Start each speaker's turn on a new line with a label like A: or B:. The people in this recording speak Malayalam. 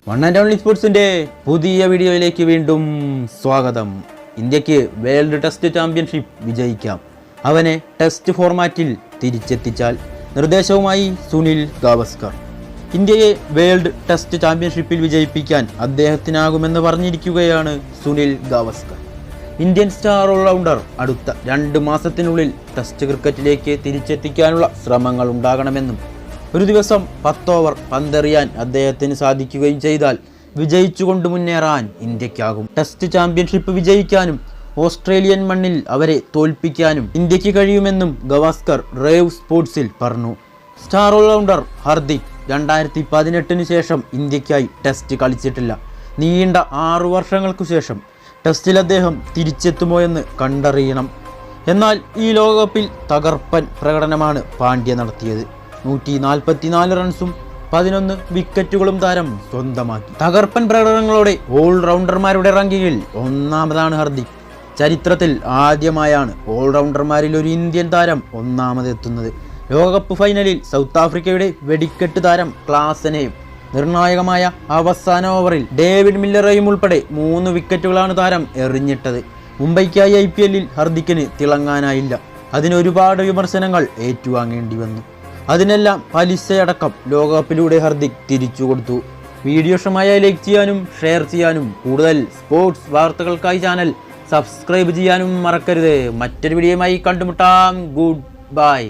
A: വൺ ആൻഡ് ഓൺലി സ്പോർട്സിന്റെ പുതിയ വീഡിയോയിലേക്ക് വീണ്ടും സ്വാഗതം. ഇന്ത്യക്ക് വേൾഡ് ടെസ്റ്റ് ചാമ്പ്യൻഷിപ്പ് വിജയിക്കാം, അവനെ ടെസ്റ്റ് ഫോർമാറ്റിൽ തിരിച്ചെത്തിച്ചാൽ. നിർദ്ദേശവുമായി സുനിൽ ഗാവസ്കർ. ഇന്ത്യയെ വേൾഡ് ടെസ്റ്റ് ചാമ്പ്യൻഷിപ്പിൽ വിജയിപ്പിക്കാൻ അദ്ദേഹത്തിനാകുമെന്ന് പറഞ്ഞിരിക്കുകയാണ് Sunil Gavaskar. Indian star all rounder അടുത്ത 2 മാസത്തിനുള്ളിൽ ടെസ്റ്റ് ക്രിക്കറ്റിലേക്ക് തിരിച്ചെത്തിക്കാനുള്ള ശ്രമങ്ങൾ ഉണ്ടാകണമെന്നും ഒരു ദിവസം 10 ഓവർ പന്തെറിയാൻ അദ്ദേഹത്തിന് സാധിക്കുകയും ചെയ്താൽ വിജയിച്ചുകൊണ്ട് മുന്നേറാൻ ഇന്ത്യക്കാകും. ടെസ്റ്റ് ചാമ്പ്യൻഷിപ്പ് വിജയിക്കാനും ഓസ്ട്രേലിയൻ മണ്ണിൽ അവരെ തോൽപ്പിക്കാനും ഇന്ത്യക്ക് കഴിയുമെന്നും ഗവാസ്കർ റേവ് സ്പോർട്സിൽ പറഞ്ഞു. സ്റ്റാർ ഓൾറൗണ്ടർ ഹർദിക് 2018 ശേഷം ഇന്ത്യക്കായി ടെസ്റ്റ് കളിച്ചിട്ടില്ല. നീണ്ട 6 വർഷങ്ങൾക്കു ശേഷം ടെസ്റ്റിൽ അദ്ദേഹം തിരിച്ചെത്തുമോ എന്ന് കണ്ടറിയണം. എന്നാൽ ഈ ലോകകപ്പിൽ തകർപ്പൻ പ്രകടനമാണ് പാണ്ഡ്യ നടത്തിയത്. 144 റൺസും 11 വിക്കറ്റുകളും താരം സ്വന്തമാക്കി. തകർപ്പൻ പ്രകടനങ്ങളോടെ ഓൾറൗണ്ടർമാരുടെ റാങ്കിങ്ങിൽ 1ാമതാണ് ഹർദിക്. ചരിത്രത്തിൽ ആദ്യമായാണ് ഓൾറൗണ്ടർമാരിൽ ഒരു ഇന്ത്യൻ താരം 1ാമതെത്തുന്നത്. ലോകകപ്പ് ഫൈനലിൽ സൗത്ത് ആഫ്രിക്കയുടെ വെടിക്കെട്ട് താരം ക്ലാസനെയും നിർണായകമായ അവസാന ഓവറിൽ ഡേവിഡ് മില്ലറേയും ഉൾപ്പെടെ 3 വിക്കറ്റുകളാണ് താരം എറിഞ്ഞിട്ടത്. മുംബൈക്കായി IPL ഹർദിക്കിന് തിളങ്ങാനായില്ല. അതിനൊരുപാട് വിമർശനങ്ങൾ ഏറ്റുവാങ്ങേണ്ടി വന്നു. അതിനെല്ലാം പലിശയടക്കം ലോകകപ്പിലൂടെ ഹർദിക് തിരിച്ചു കൊടുത്തു. വീഡിയോ ഇഷ്ടമായ ലൈക്ക് ചെയ്യാനും ഷെയർ ചെയ്യാനും കൂടുതൽ സ്പോർട്സ് വാർത്തകൾക്കായി ചാനൽ സബ്സ്ക്രൈബ് ചെയ്യാനും മറക്കരുത്. മറ്റൊരു വീഡിയോയുമായി കണ്ടുമുട്ടാം. Good bye.